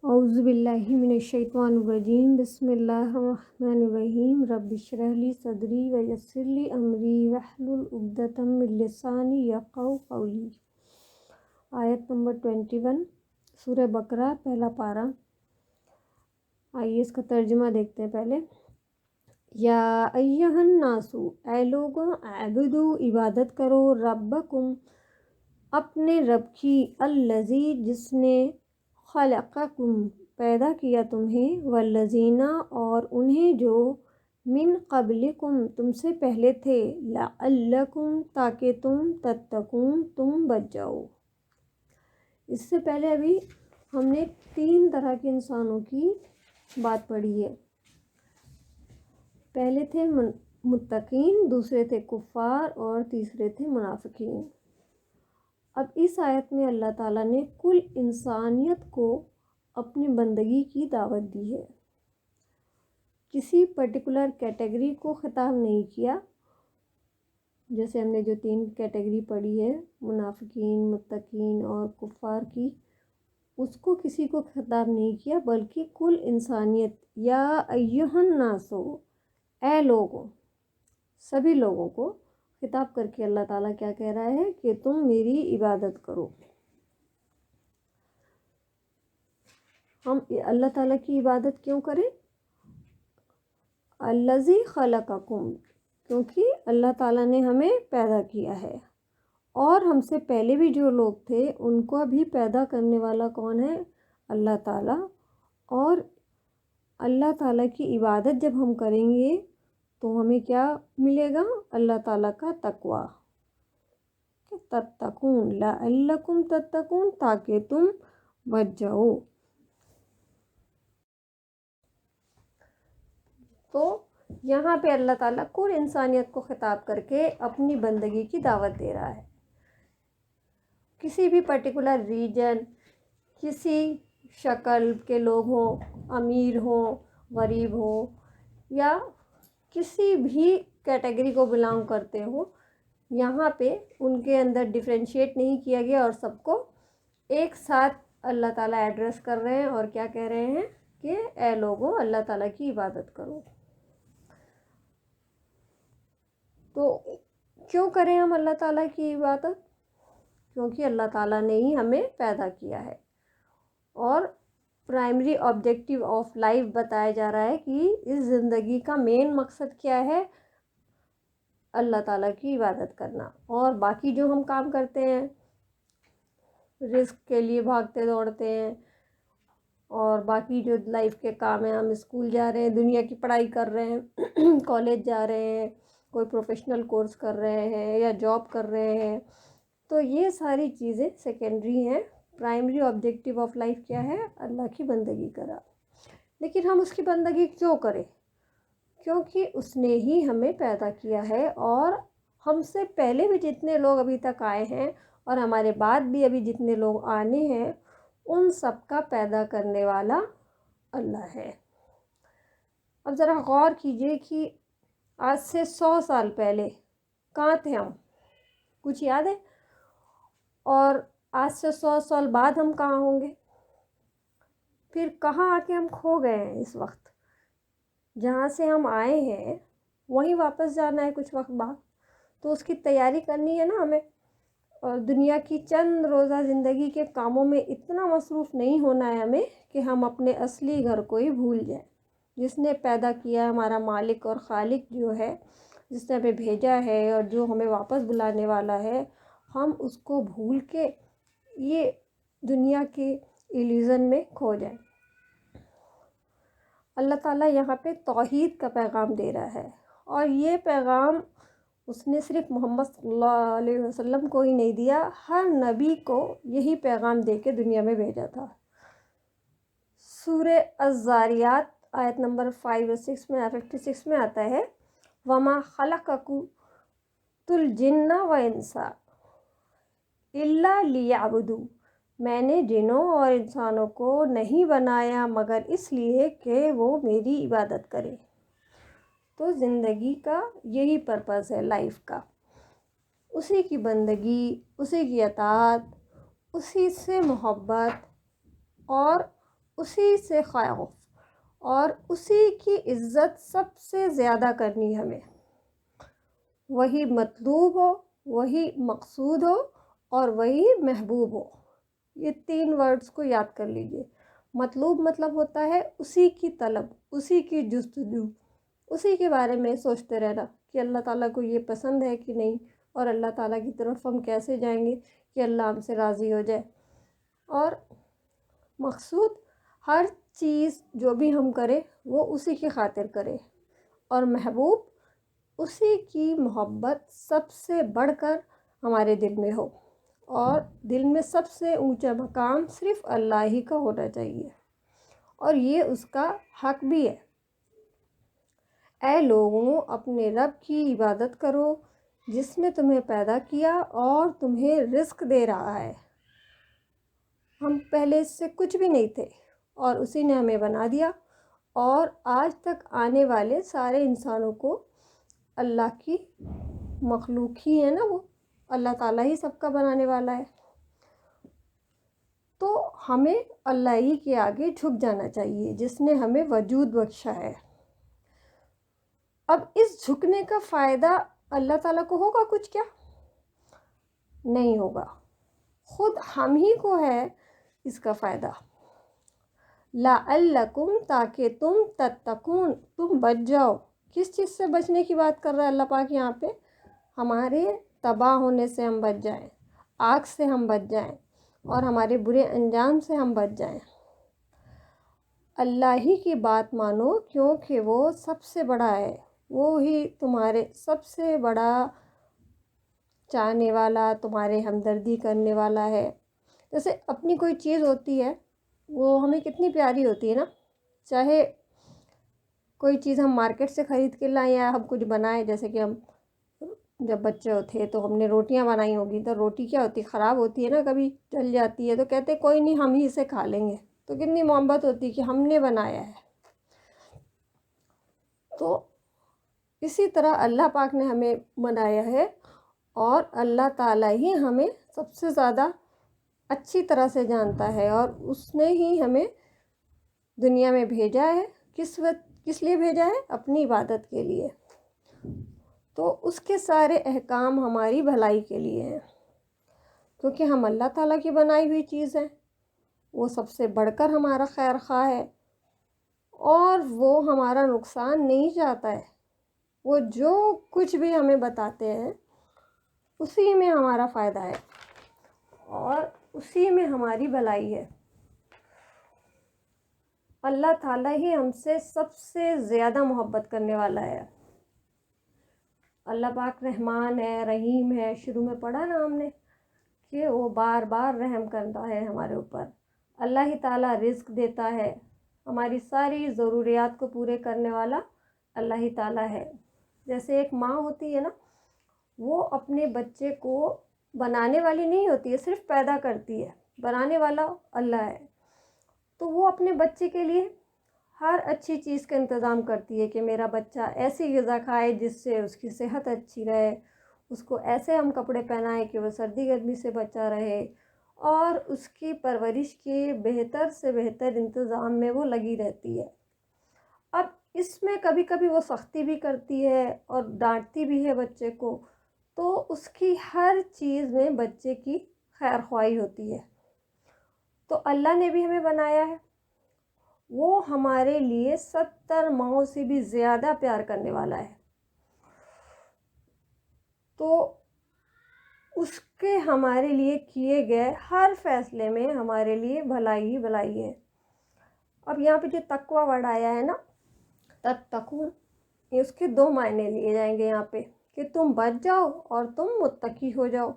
اعوذ باللہ من الشیطان الرجیم بسم اللہ الرحمن الرحیم رب اشرح لی صدری ویسر لی امری واحلل عقدۃ من لسانی یفقہوا قولی۔ آیت نمبر 21 سورہ بقرہ پہلا پارہ۔ آئیے اس کا ترجمہ دیکھتے ہیں پہلے۔ یا ایہا الناس، اے لوگوں، اعبدوا عبادت کرو، ربکم اپنے رب کی، الذی جس نے خلقکم پیدا کیا تمہیں، والذین اور انہیں جو من قبلکم تم سے پہلے تھے، لعلکم تاکہ تم تتقون تم بچ جاؤ۔ اس سے پہلے ابھی ہم نے 3 طرح کے انسانوں کی بات پڑھی ہے۔ پہلے تھے متقین، دوسرے تھے کفار اور تیسرے تھے منافقین۔ اب اس آیت میں اللہ تعالیٰ نے کل انسانیت کو اپنی بندگی کی دعوت دی ہے، کسی پرٹیکولر کیٹیگری کو خطاب نہیں کیا۔ جیسے ہم نے جو 3 کیٹیگری پڑھی ہے، منافقین، متقین اور کفار کی، اس کو کسی کو خطاب نہیں کیا، بلکہ کل انسانیت، یا ایہا الناس، اے لوگوں، سبھی لوگوں کو خطاب کر کے اللہ تعالیٰ کیا کہہ رہا ہے کہ تم میری عبادت کرو۔ ہم اللہ تعالیٰ کی عبادت کیوں کریں؟ الذی خلقکم، کیونکہ اللہ تعالیٰ نے ہمیں پیدا کیا ہے، اور ہم سے پہلے بھی جو لوگ تھے ان کو بھی پیدا کرنے والا کون ہے؟ اللہ تعالیٰ۔ اور اللہ تعالیٰ کی عبادت جب ہم کریں گے تو ہمیں کیا ملے گا؟ اللہ تعالیٰ کا تقویٰ، تتقون، لعلکم تتقون، تاکہ تم بچ جاؤ۔ تو یہاں پہ اللہ تعالیٰ کل انسانیت کو خطاب کر کے اپنی بندگی کی دعوت دے رہا ہے۔ کسی بھی پرٹیکولر ریجن، کسی شکل کے لوگ ہوں، امیر ہوں، غریب ہوں، یا کسی بھی کیٹیگری کو بلانگ کرتے ہوں، یہاں پہ ان کے اندر ڈفرینشیٹ نہیں کیا گیا، اور سب کو ایک ساتھ اللہ تعالیٰ ایڈریس کر رہے ہیں اور کیا کہہ رہے ہیں کہ اے لوگوں، اللہ تعالیٰ کی عبادت کرو۔ تو کیوں کریں ہم اللہ تعالیٰ کی عبادت؟ کیونکہ اللہ تعالیٰ نے ہی ہمیں پیدا کیا ہے، اور پرائمری آبجیکٹیو آف لائف بتایا جا رہا ہے کہ اس زندگی کا مین مقصد کیا ہے؟ اللہ تعالیٰ کی عبادت کرنا۔ اور باقی جو ہم کام کرتے ہیں، رزق کے لیے بھاگتے دوڑتے ہیں، اور باقی جو لائف کے کام ہیں، ہم اسکول جا رہے ہیں، دنیا کی پڑھائی کر رہے ہیں، کالج جا رہے ہیں، کوئی پروفیشنل کورس کر رہے ہیں یا جاب کر رہے ہیں، تو یہ ساری چیزیں سیکنڈری ہیں۔ پرائمری آبجیکٹیو آف لائف کیا ہے؟ اللہ کی بندگی کرا۔ لیکن ہم اس کی بندگی کیوں کریں؟ کیونکہ اس نے ہی ہمیں پیدا کیا ہے، اور ہم سے پہلے بھی جتنے لوگ ابھی تک آئے ہیں اور ہمارے بعد بھی ابھی جتنے لوگ آنے ہیں، ان سب کا پیدا کرنے والا اللہ ہے۔ اب ذرا غور کیجئے کہ آج سے 100 سال پہلے کہاں تھے ہم؟ کچھ یاد ہے؟ اور آج سے 100 سال بعد ہم کہاں ہوں گے؟ پھر کہاں آ کے ہم کھو گئے ہیں اس وقت؟ جہاں سے ہم آئے ہیں وہیں واپس جانا ہے کچھ وقت بعد، تو اس کی تیاری کرنی ہے نا ہمیں۔ اور دنیا کی چند روزہ زندگی کے کاموں میں اتنا مصروف نہیں ہونا ہے ہمیں کہ ہم اپنے اصلی گھر کو ہی بھول جائیں، جس نے پیدا کیا، ہمارا مالک اور خالق جو ہے، جس نے ہمیں بھیجا ہے اور جو ہمیں واپس بلانے والا ہے، ہم اس کو بھول کے یہ دنیا کے ایلیوژن میں کھو جائیں۔ اللہ تعالیٰ یہاں پہ توحید کا پیغام دے رہا ہے، اور یہ پیغام اس نے صرف محمد صلی اللہ علیہ وسلم کو ہی نہیں دیا، ہر نبی کو یہی پیغام دے کے دنیا میں بھیجا تھا۔ سورہ الذاریات آیت نمبر 56 میں آتا ہے، وَمَا خَلَقْتُ الْجِنَّ وَالْإِنسَ إِلَّا لِيَعْبُدُونِ، میں نے جنوں اور انسانوں کو نہیں بنایا مگر اس لیے کہ وہ میری عبادت کریں۔ تو زندگی کا یہی پرپس ہے، لائف کا، اسی کی بندگی، اسی کی اطاعت، اسی سے محبت، اور اسی سے خوف اور اسی کی عزت سب سے زیادہ کرنی ہمیں. وہی مطلوب ہو، وہی مقصود ہو اور وہی محبوب ہو. یہ 3 ورڈز کو یاد کر لیجئے. مطلوب مطلب ہوتا ہے اسی کی طلب، اسی کی جستجو، اسی کے بارے میں سوچتے رہنا کہ اللہ تعالیٰ کو یہ پسند ہے کہ نہیں، اور اللہ تعالیٰ کی طرف ہم کیسے جائیں گے کہ اللہ ہم سے راضی ہو جائے. اور مقصود، ہر چیز جو بھی ہم کریں وہ اسی کی خاطر کریں. اور محبوب، اسی کی محبت سب سے بڑھ کر ہمارے دل میں ہو، اور دل میں سب سے اونچا مقام صرف اللہ ہی کا ہونا چاہیے، اور یہ اس کا حق بھی ہے. اے لوگوں، اپنے رب کی عبادت کرو جس نے تمہیں پیدا کیا اور تمہیں رزق دے رہا ہے. ہم پہلے اس سے کچھ بھی نہیں تھے اور اسی نے ہمیں بنا دیا، اور آج تک آنے والے سارے انسانوں کو اللہ کی مخلوق ہی ہے نا، وہ اللہ تعالیٰ ہی سب کا بنانے والا ہے. تو ہمیں اللہ ہی کے آگے جھک جانا چاہیے جس نے ہمیں وجود بخشا ہے. اب اس جھکنے کا فائدہ اللہ تعالیٰ کو ہوگا کچھ؟ کیا نہیں ہوگا، خود ہم ہی کو ہے اس کا فائدہ. لعلکم، تاکہ تم تتقون، تم بچ جاؤ. کس چیز سے بچنے کی بات کر رہا ہے اللہ پاک یہاں پہ؟ ہمارے تباہ ہونے سے ہم بچ جائیں، آگ سے ہم بچ جائیں، اور ہمارے برے انجام سے ہم بچ جائیں. اللہ ہی کی بات مانو کیونکہ وہ سب سے بڑا ہے، وہ ہی تمہارے سب سے بڑا چاہنے والا، تمہارے ہمدردی کرنے والا ہے. جیسے اپنی کوئی چیز ہوتی ہے وہ ہمیں کتنی پیاری ہوتی ہے نا، چاہے کوئی چیز ہم مارکیٹ سے خرید کے لائیں یا ہم کچھ بنائیں. جیسے کہ ہم جب بچے تھے تو ہم نے روٹیاں بنائی ہوگی، تو روٹی کیا ہوتی ہے، خراب ہوتی ہے نا، کبھی جل جاتی ہے، تو کہتے کوئی نہیں ہم ہی اسے کھا لیں گے. تو کتنی محبت ہوتی ہے کہ ہم نے بنایا ہے. تو اسی طرح اللہ پاک نے ہمیں بنایا ہے، اور اللہ تعالیٰ ہی ہمیں سب سے زیادہ اچھی طرح سے جانتا ہے، اور اس نے ہی ہمیں دنیا میں بھیجا ہے. کس لیے بھیجا ہے؟ اپنی عبادت کے لیے. تو اس کے سارے احکام ہماری بھلائی کے لیے ہیں، کیونکہ ہم اللہ تعالیٰ کی بنائی ہوئی چیز ہیں. وہ سب سے بڑھ کر ہمارا خیر خواہ ہے، اور وہ ہمارا نقصان نہیں چاہتا ہے. وہ جو کچھ بھی ہمیں بتاتے ہیں اسی میں ہمارا فائدہ ہے، اور اسی میں ہماری بھلائی ہے. اللہ تعالیٰ ہی ہم سے سب سے زیادہ محبت کرنے والا ہے. اللہ پاک رحمان ہے، رحیم ہے. شروع میں پڑھا نا ہم نے کہ وہ بار بار رحم کرتا ہے ہمارے اوپر. اللہ ہی تعالیٰ رزق دیتا ہے، ہماری ساری ضروریات کو پورے کرنے والا اللہ ہی تعالیٰ ہے. جیسے ایک ماں ہوتی ہے نا، وہ اپنے بچے کو بنانے والی نہیں ہوتی ہے، صرف پیدا کرتی ہے. بنانے والا اللہ ہے. تو وہ اپنے بچے کے لیے ہر اچھی چیز کا انتظام کرتی ہے کہ میرا بچہ ایسی غذا کھائے جس سے اس کی صحت اچھی رہے، اس کو ایسے ہم کپڑے پہنائیں کہ وہ سردی گرمی سے بچا رہے، اور اس کی پرورش کے بہتر سے بہتر انتظام میں وہ لگی رہتی ہے. اب اس میں کبھی کبھی وہ سختی بھی کرتی ہے اور ڈانٹتی بھی ہے بچے کو، تو اس کی ہر چیز میں بچے کی خیر خواہی ہوتی ہے. تو اللہ نے بھی ہمیں بنایا ہے، وہ ہمارے لیے 70 ماؤں سے بھی زیادہ پیار کرنے والا ہے. تو اس کے ہمارے لیے کیے گئے ہر فیصلے میں ہمارے لیے بھلائی ہی بھلائی ہے. اب یہاں پہ جو تقویٰ ورڈ آیا ہے نا، تتقون، اس کے 2 معنی لیے جائیں گے یہاں پہ، کہ تم بچ جاؤ اور تم متقی ہو جاؤ.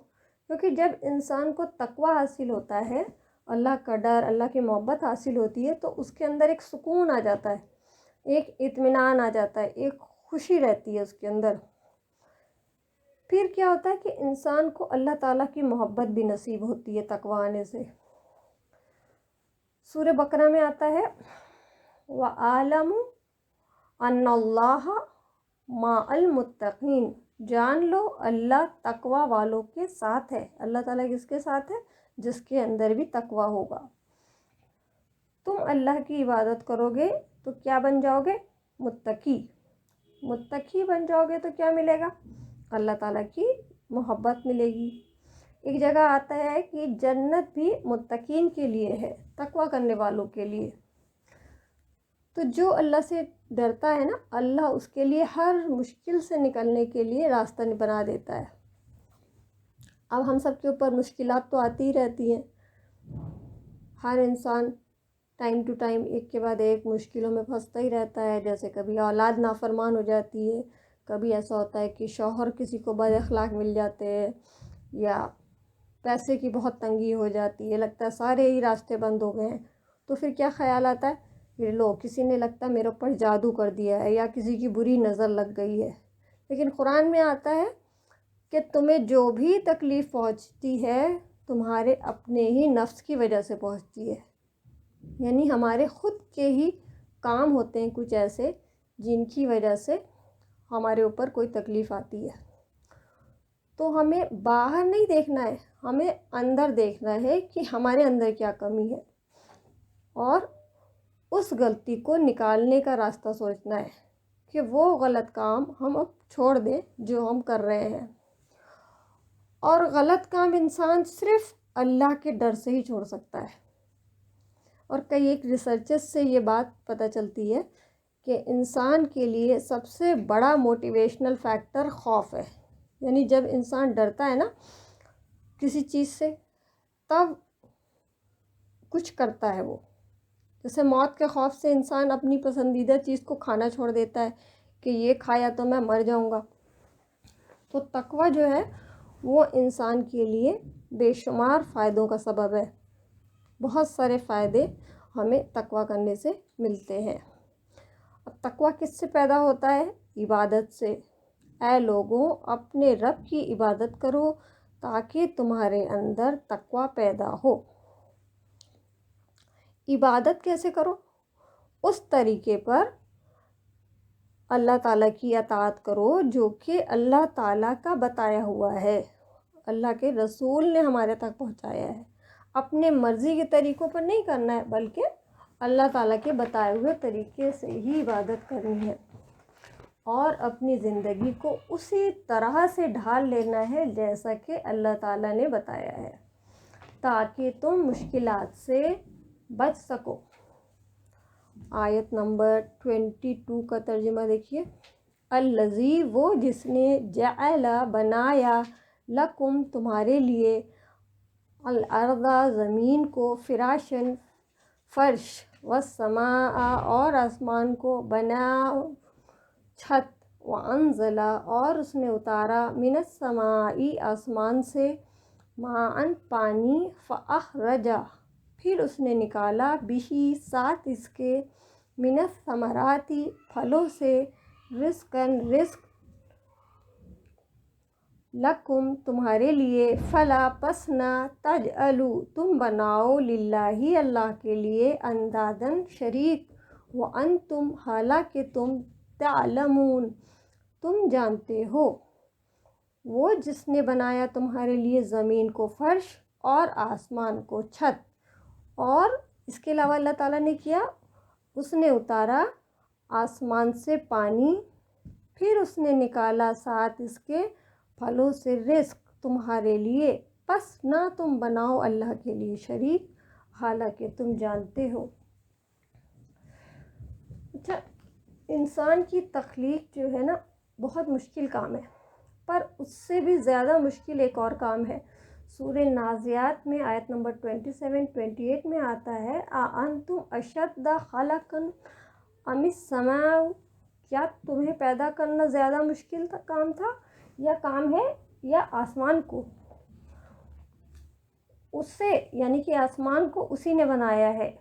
کیونکہ جب انسان کو تقویٰ حاصل ہوتا ہے، اللہ کا ڈر، اللہ کی محبت حاصل ہوتی ہے، تو اس کے اندر ایک سکون آ جاتا ہے، ایک اطمینان آ جاتا ہے، ایک خوشی رہتی ہے اس کے اندر. پھر کیا ہوتا ہے کہ انسان کو اللہ تعالیٰ کی محبت بھی نصیب ہوتی ہے تقویٰ آنے سے. سورہ بقرہ میں آتا ہے وَأَعْلَمُوا أَنَّ اللَّهَ مَعَ الْمُتَّقِينَ، جان لو اللہ تقویٰ والوں کے ساتھ ہے. اللہ تعالیٰ کس کے ساتھ ہے؟ جس کے اندر بھی تقویٰ ہوگا. تم اللہ کی عبادت کرو گے تو کیا بن جاؤ گے؟ متقی بن جاؤ گے تو کیا ملے گا؟ اللہ تعالیٰ کی محبت ملے گی۔ ایک جگہ آتا ہے کہ جنت بھی متقین کے لیے ہے، تقوی کرنے والوں کے لیے۔ تو جو اللہ سے ڈرتا ہے نا، اللہ اس کے لیے ہر مشکل سے نکلنے کے لیے راستہ بنا دیتا ہے۔ اب ہم سب کے اوپر مشکلات تو آتی ہی رہتی ہیں، ہر انسان ٹائم ٹو ٹائم ایک کے بعد ایک مشکلوں میں پھنستا ہی رہتا ہے۔ جیسے کبھی اولاد نافرمان ہو جاتی ہے، کبھی ایسا ہوتا ہے کہ شوہر کسی کو بد اخلاق مل جاتے ہیں، یا پیسے کی بہت تنگی ہو جاتی ہے، لگتا ہے سارے ہی راستے بند ہو گئے ہیں۔ تو پھر کیا خیال آتا ہے کہ لو کسی نے لگتا ہے میرے اوپر جادو کر دیا ہے، یا کسی کی بری نظر لگ گئی ہے۔ لیکن قرآن میں آتا ہے کہ تمہیں جو بھی تکلیف پہنچتی ہے تمہارے اپنے ہی نفس کی وجہ سے پہنچتی ہے، یعنی ہمارے خود کے ہی کام ہوتے ہیں کچھ ایسے جن کی وجہ سے ہمارے اوپر کوئی تکلیف آتی ہے۔ تو ہمیں باہر نہیں دیکھنا ہے، ہمیں اندر دیکھنا ہے کہ ہمارے اندر کیا کمی ہے، اور اس غلطی کو نکالنے کا راستہ سوچنا ہے کہ وہ غلط کام ہم اب چھوڑ دیں جو ہم کر رہے ہیں۔ اور غلط کام انسان صرف اللہ کے ڈر سے ہی چھوڑ سکتا ہے۔ اور کئی ایک ریسرچز سے یہ بات پتہ چلتی ہے کہ انسان کے لیے سب سے بڑا موٹیویشنل فیکٹر خوف ہے، یعنی جب انسان ڈرتا ہے نا کسی چیز سے تب کچھ کرتا ہے وہ۔ جیسے موت کے خوف سے انسان اپنی پسندیدہ چیز کو کھانا چھوڑ دیتا ہے کہ یہ کھایا تو میں مر جاؤں گا۔ تو تقوی جو ہے وہ انسان کے لیے بے شمار فائدوں کا سبب ہے، بہت سارے فائدے ہمیں تقوی کرنے سے ملتے ہیں۔ اب تقوی کس سے پیدا ہوتا ہے؟ عبادت سے۔ اے لوگوں اپنے رب کی عبادت کرو تاکہ تمہارے اندر تقوی پیدا ہو۔ عبادت کیسے کرو؟ اس طریقے پر اللہ تعالیٰ کی اطاعت کرو جو کہ اللہ تعالیٰ کا بتایا ہوا ہے، اللہ کے رسول نے ہمارے تک پہنچایا ہے۔ اپنے مرضی کے طریقوں پر نہیں کرنا ہے، بلکہ اللہ تعالیٰ کے بتائے ہوئے طریقے سے ہی عبادت کرنی ہے، اور اپنی زندگی کو اسی طرح سے ڈھال لینا ہے جیسا کہ اللہ تعالیٰ نے بتایا ہے، تاکہ تم مشکلات سے بچ سکو۔ آیت نمبر 22 کا ترجمہ دیکھیے۔ الذی وہ جس نے جعل بنایا لکم تمہارے لیے الارض زمین کو فراشن فرش والسماء اور آسمان کو بنا چھت وانزل اور اس نے اتارا من السماء آسمان سے ماء پانی فاخرج پھر اس نے نکالا بہی ساتھ اس کے من الثمرات پھلوں سے رزقاً رزق لکم تمہارے لیے فلا پس نہ تجعلوا تم بناؤ للہ اللہ کے لیے اندادن شریک وانتم حالانکہ تم تعلمون تم جانتے ہو۔ وہ جس نے بنایا تمہارے لیے زمین کو فرش اور آسمان کو چھت، اور اس کے علاوہ اللہ تعالیٰ نے کیا، اس نے اتارا آسمان سے پانی، پھر اس نے نکالا ساتھ اس کے پھلوں سے رزق تمہارے لیے، پس نہ تم بناؤ اللہ کے لیے شریک حالانکہ تم جانتے ہو۔ اچھا، انسان کی تخلیق جو ہے نا بہت مشکل کام ہے، پر اس سے بھی زیادہ مشکل ایک اور کام ہے۔ سورہ نازعات میں آیت نمبر 27-28 میں آتا ہے اَأَنتُمْ أَشَدُّ خَلْقًا أَمِ السَّمَاءُ کیا تمہیں پیدا کرنا زیادہ مشکل کام تھا یا آسمان کو؟ اس سے یعنی کہ آسمان کو اسی نے بنایا ہے،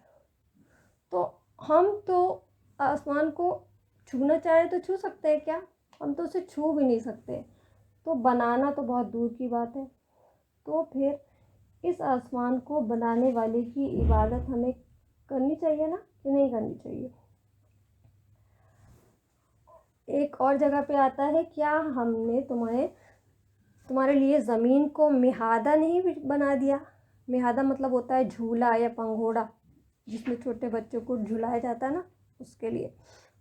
تو ہم تو آسمان کو چھونا چاہیں تو چھو سکتے ہیں کیا؟ ہم تو اسے چھو بھی نہیں سکتے، تو بنانا تو بہت دور کی بات ہے۔ تو پھر اس آسمان کو بنانے والے کی عبادت ہمیں کرنی چاہیے نا کہ نہیں کرنی چاہیے؟ ایک اور جگہ پہ آتا ہے کیا ہم نے تمہارے لیے زمین کو مہادہ نہیں بنا دیا؟ مہادہ مطلب ہوتا ہے جھولا یا پنگھوڑا، جس میں چھوٹے بچوں کو جھلایا جاتا ہے نا، اس کے لیے.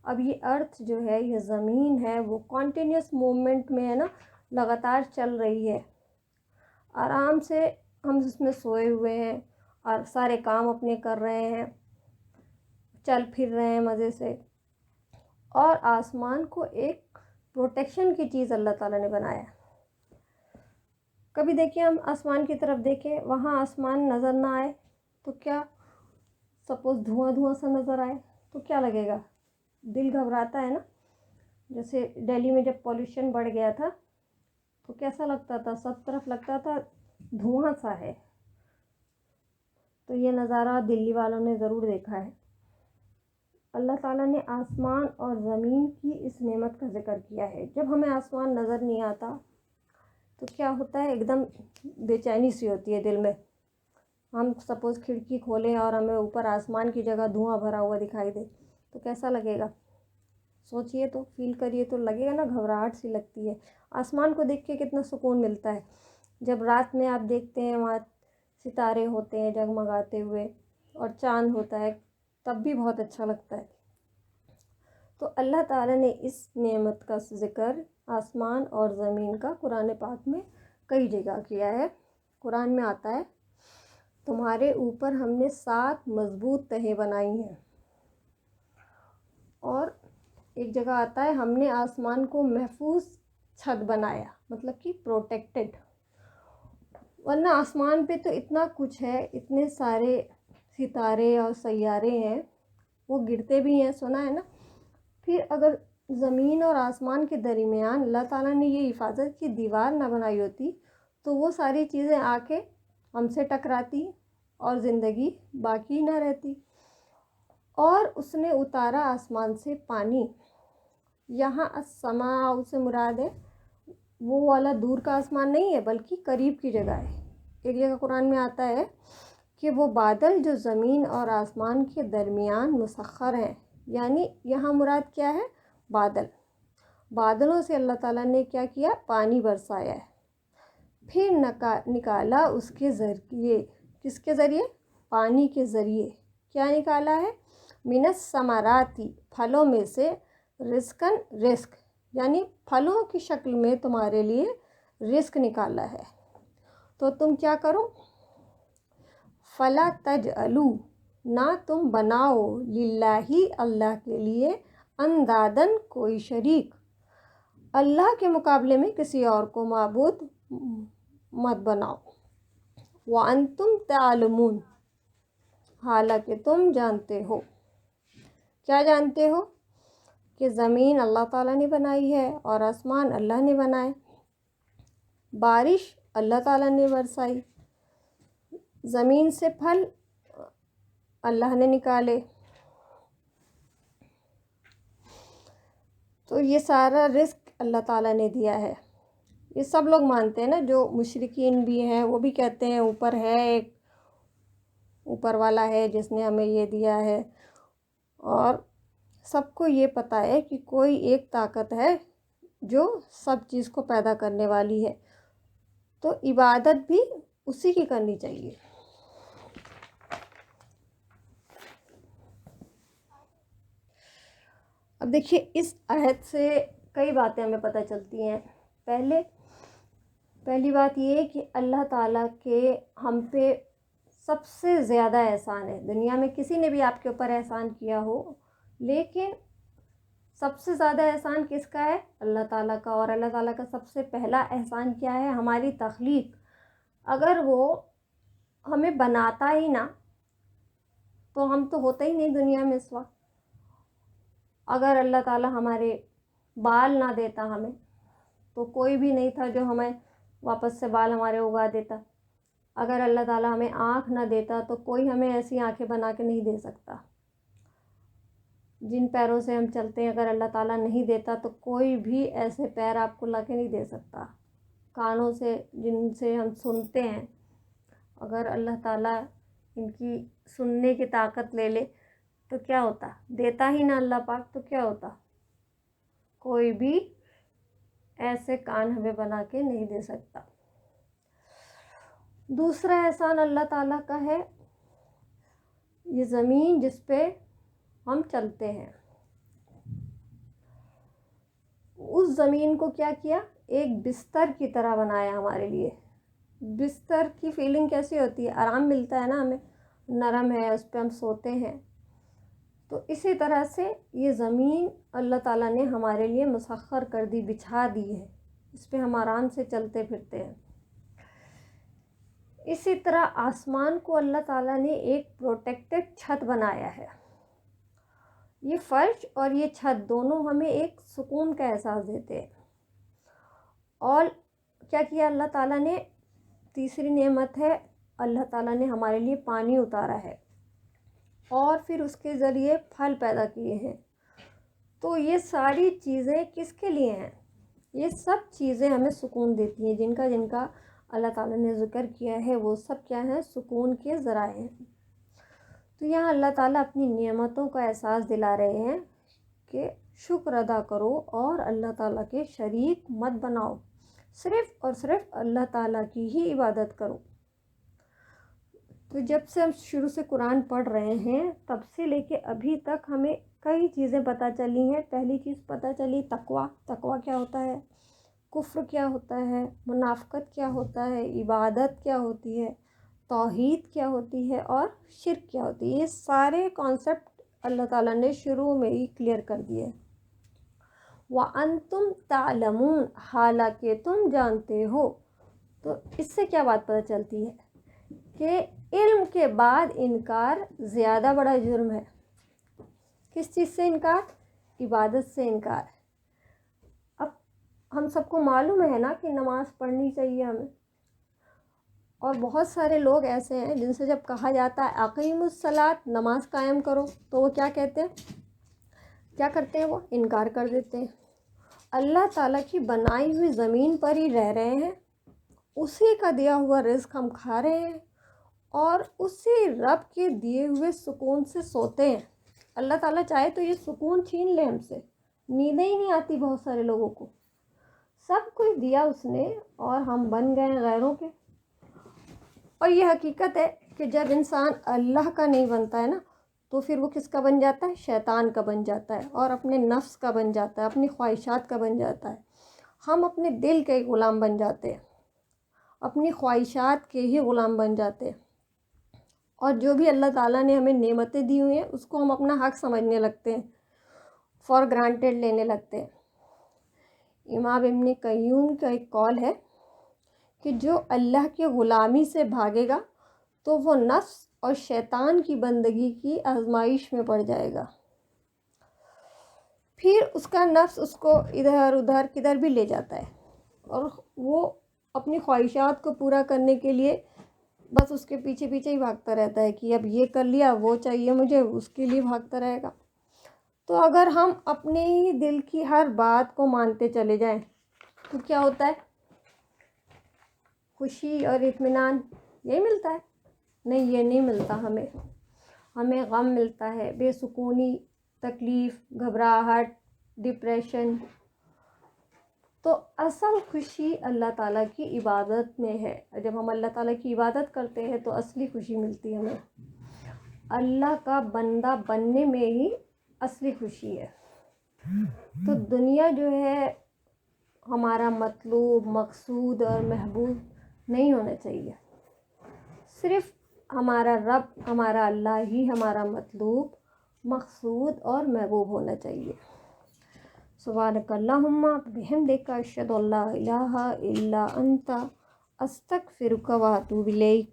اب یہ ارتھ جو ہے، یہ زمین ہے، وہ کنٹینیوس موومنٹ میں ہے نا، لگاتار چل رہی ہے. آرام سے ہم اس میں سوئے ہوئے ہیں اور سارے کام اپنے کر رہے ہیں، چل پھر رہے ہیں مزے سے. اور آسمان کو ایک پروٹیکشن کی چیز اللہ تعالیٰ نے بنایا. کبھی دیکھیں ہم آسمان کی طرف دیکھیں، وہاں آسمان نظر نہ آئے تو کیا، سپوز دھواں سا نظر آئے تو کیا لگے گا؟ دل گھبراتا ہے نا. جیسے دہلی میں جب پولیوشن بڑھ گیا تھا تو کیسا لگتا تھا؟ سب طرف لگتا تھا دھواں سا ہے. تو یہ نظارہ دلی والوں نے ضرور دیکھا ہے. اللہ تعالیٰ نے آسمان اور زمین کی اس نعمت کا ذکر کیا ہے. جب ہمیں آسمان نظر نہیں آتا تو کیا ہوتا ہے؟ ایک دم بے چینی سی ہوتی ہے دل میں. ہم سپوز کھڑکی کھولیں اور ہمیں اوپر آسمان کی جگہ دھواں بھرا ہوا دکھائی دے تو کیسا لگے گا؟ سوچئے تو، فیل کریے تو لگے گا نا، گھبراہٹ سی لگتی ہے. آسمان کو دیکھ کے کتنا سکون ملتا ہے. جب رات میں آپ دیکھتے ہیں وہاں ستارے ہوتے ہیں جگمگاتے ہوئے اور چاند ہوتا ہے، تب بھی بہت اچھا لگتا ہے. تو اللہ تعالیٰ نے اس نعمت کا ذکر آسمان اور زمین کا قرآن پاک میں کئی جگہ کیا ہے. قرآن میں آتا ہے، تمہارے اوپر ہم نے 7 مضبوط تہیں بنائی ہیں. اور ایک جگہ آتا ہے، ہم نے آسمان کو محفوظ چھت بنایا، مطلب کہ پروٹیکٹڈ. ورنہ آسمان پہ تو اتنا کچھ ہے، اتنے سارے ستارے اور سیارے ہیں، وہ گرتے بھی ہیں، سنا ہے نا. پھر اگر زمین اور آسمان کے درمیان اللہ تعالیٰ نے یہ حفاظت کی دیوار نہ بنائی ہوتی تو وہ ساری چیزیں آ کے ہم سے ٹکراتی اور زندگی باقی نہ رہتی. اور اس نے اتارا آسمان سے پانی. یہاں السماء سے مراد ہے وہ والا دور کا آسمان نہیں ہے، بلکہ قریب کی جگہ ہے. ایک جگہ قرآن میں آتا ہے کہ وہ بادل جو زمین اور آسمان کے درمیان مسخر ہیں. یعنی یہاں مراد کیا ہے؟ بادل. بادلوں سے اللہ تعالیٰ نے کیا کیا؟ پانی برسایا ہے. پھر نکالا اس کے ذریعے. کس کے ذریعے؟ پانی کے ذریعے. کیا نکالا ہے؟ من الثمراتی، پھلوں میں سے، رزقاً، رزق، یعنی پھلوں کی شکل میں تمہارے لیے رزق نکالا ہے. تو تم کیا کرو؟ فلا تجعلوا، نہ تم بناؤ، للہ، اللہ کے لیے، اندادن، کوئی شریک، اللہ کے مقابلے میں کسی اور کو معبود مت بناؤ. وانتم تعلمون، حالانکہ تم جانتے ہو. کیا جانتے ہو؟ کہ زمین اللہ تعالیٰ نے بنائی ہے اور آسمان اللہ نے بنائے. بارش اللہ تعالیٰ نے برسائی، زمین سے پھل اللہ نے نکالے. تو یہ سارا رزق اللہ تعالیٰ نے دیا ہے. یہ سب لوگ مانتے ہیں نا، جو مشرکین بھی ہیں وہ بھی کہتے ہیں اوپر ہے، ایک اوپر والا ہے جس نے ہمیں یہ دیا ہے. اور سب کو یہ پتہ ہے کہ کوئی ایک طاقت ہے جو سب چیز کو پیدا کرنے والی ہے. تو عبادت بھی اسی کی کرنی چاہیے. اب دیکھیے اس آیت سے کئی باتیں ہمیں پتہ چلتی ہیں. پہلی بات یہ ہے کہ اللہ تعالیٰ کے ہم پہ سب سے زیادہ احسان ہے. دنیا میں کسی نے بھی آپ کے اوپر احسان کیا ہو، لیکن سب سے زیادہ احسان کس کا ہے؟ اللہ تعالیٰ کا. اور اللہ تعالیٰ کا سب سے پہلا احسان کیا ہے؟ ہماری تخلیق. اگر وہ ہمیں بناتا ہی نہ تو ہم تو ہوتے ہی نہیں دنیا میں اس وقت. اگر اللہ تعالیٰ ہمارے بال نہ دیتا ہمیں تو کوئی بھی نہیں تھا جو ہمیں واپس سے بال ہمارے اگا دیتا. اگر اللہ تعالیٰ ہمیں آنکھ نہ دیتا تو کوئی ہمیں ایسی آنکھیں بنا کے نہیں دے سکتا. جن پیروں سے ہم چلتے ہیں اگر اللہ تعالیٰ نہیں دیتا تو کوئی بھی ایسے پیر آپ کو لا کے نہیں دے سکتا. کانوں سے جن سے ہم سنتے ہیں، اگر اللہ تعالیٰ ان کی سننے کی طاقت لے لے تو کیا ہوتا؟ دیتا ہی نہ اللہ پاک تو کیا ہوتا؟ کوئی بھی ایسے کان ہمیں بنا کے نہیں دے سکتا. دوسرا احسان اللہ تعالیٰ کا ہے یہ زمین جس پہ ہم چلتے ہیں، اس زمین کو کیا کیا؟ ایک بستر کی طرح بنایا ہمارے لیے۔ بستر کی فیلنگ کیسی ہوتی ہے؟ آرام ملتا ہے نا ہمیں، نرم ہے، اس پہ ہم سوتے ہیں۔ تو اسی طرح سے یہ زمین اللہ تعالیٰ نے ہمارے لیے مسخر کر دی، بچھا دی ہے، اس پہ ہم آرام سے چلتے پھرتے ہیں۔ اسی طرح آسمان کو اللہ تعالیٰ نے ایک پروٹیکٹڈ چھت بنایا ہے۔ یہ فرش اور یہ چھت دونوں ہمیں ایک سکون کا احساس دیتے ہیں۔ اور کیا کیا اللہ تعالیٰ نے؟ تیسری نعمت ہے، اللہ تعالیٰ نے ہمارے لیے پانی اتارا ہے اور پھر اس کے ذریعے پھل پیدا کیے ہیں۔ تو یہ ساری چیزیں کس کے لیے ہیں؟ یہ سب چیزیں ہمیں سکون دیتی ہیں، جن کا اللہ تعالیٰ نے ذکر کیا ہے، وہ سب کیا ہیں؟ سکون کے ذرائع ہیں۔ تو یہاں اللہ تعالیٰ اپنی نعمتوں کا احساس دلا رہے ہیں کہ شکر ادا کرو اور اللہ تعالیٰ کے شریک مت بناؤ، صرف اور صرف اللہ تعالیٰ کی ہی عبادت کرو۔ تو جب سے ہم شروع سے قرآن پڑھ رہے ہیں تب سے لے کے ابھی تک ہمیں کئی چیزیں پتہ چلی ہیں۔ پہلی چیز پتہ چلی تقویٰ، تقویٰ کیا ہوتا ہے، کفر کیا ہوتا ہے، منافقت کیا ہوتا ہے، عبادت کیا ہوتی ہے، توحید کیا ہوتی ہے، اور شرک کیا ہوتی ہے۔ یہ سارے کانسیپٹ اللہ تعالیٰ نے شروع میں ہی کلیئر کر دیے۔ وَأَنْتُمْ تَعْلَمُونَ، حالانکہ تم جانتے ہو۔ تو اس سے کیا بات پتہ چلتی ہے کہ علم کے بعد انکار زیادہ بڑا جرم ہے۔ کس چیز سے انکار؟ عبادت سے انکار۔ اب ہم سب کو معلوم ہے نا کہ نماز پڑھنی چاہیے ہمیں، اور بہت سارے لوگ ایسے ہیں جن سے جب کہا جاتا ہے اقیموا الصلاۃ، نماز قائم کرو، تو وہ کیا کہتے ہیں؟ کیا کرتے ہیں؟ وہ انکار کر دیتے ہیں۔ اللہ تعالیٰ کی بنائی ہوئی زمین پر ہی رہ رہے ہیں، اسی کا دیا ہوا رزق ہم کھا رہے ہیں، اور اسی رب کے دیے ہوئے سکون سے سوتے ہیں۔ اللہ تعالیٰ چاہے تو یہ سکون چھین لے ہم سے، نیندیں ہی نہیں آتی بہت سارے لوگوں کو، سب کچھ دیا اس نے اور ہم بن گئے غیروں کے۔ اور یہ حقیقت ہے کہ جب انسان اللہ کا نہیں بنتا ہے نا تو پھر وہ کس کا بن جاتا ہے؟ شیطان کا بن جاتا ہے، اور اپنے نفس کا بن جاتا ہے، اپنی خواہشات کا بن جاتا ہے۔ ہم اپنے دل کے غلام بن جاتے ہیں، اپنی خواہشات کے ہی غلام بن جاتے ہیں، اور جو بھی اللہ تعالیٰ نے ہمیں نعمتیں دی ہوئی ہیں اس کو ہم اپنا حق سمجھنے لگتے ہیں، فار گرانٹیڈ لینے لگتے ہیں۔ امام ابن قیوم کا ایک قول ہے کہ جو اللہ کی غلامی سے بھاگے گا تو وہ نفس اور شیطان کی بندگی کی آزمائش میں پڑ جائے گا، پھر اس کا نفس اس کو ادھر ادھر کدھر بھی لے جاتا ہے، اور وہ اپنی خواہشات کو پورا کرنے کے لیے بس اس کے پیچھے پیچھے ہی بھاگتا رہتا ہے کہ اب یہ کر لیا، وہ چاہیے مجھے، اس کے لیے بھاگتا رہے گا۔ تو اگر ہم اپنے ہی دل کی ہر بات کو مانتے چلے جائیں تو کیا ہوتا ہے؟ خوشی اور اطمینان یہی ملتا ہے؟ نہیں، یہ نہیں ملتا ہمیں غم ملتا ہے، بے سکونی، تکلیف، گھبراہٹ، ڈپریشن۔ تو اصل خوشی اللہ تعالیٰ کی عبادت میں ہے۔ جب ہم اللہ تعالیٰ کی عبادت کرتے ہیں تو اصلی خوشی ملتی ہے ہمیں، اللہ کا بندہ بننے میں ہی اصلی خوشی ہے۔ تو دنیا جو ہے ہمارا مطلوب، مقصود اور محبوب نہیں ہونا چاہیے، صرف ہمارا رب، ہمارا اللہ ہی ہمارا مطلوب، مقصود اور محبوب ہونا چاہیے۔ سبحانک اللہم بحمدک اشہد ان لا الہ الا انت استغفرک و اتوب الیک۔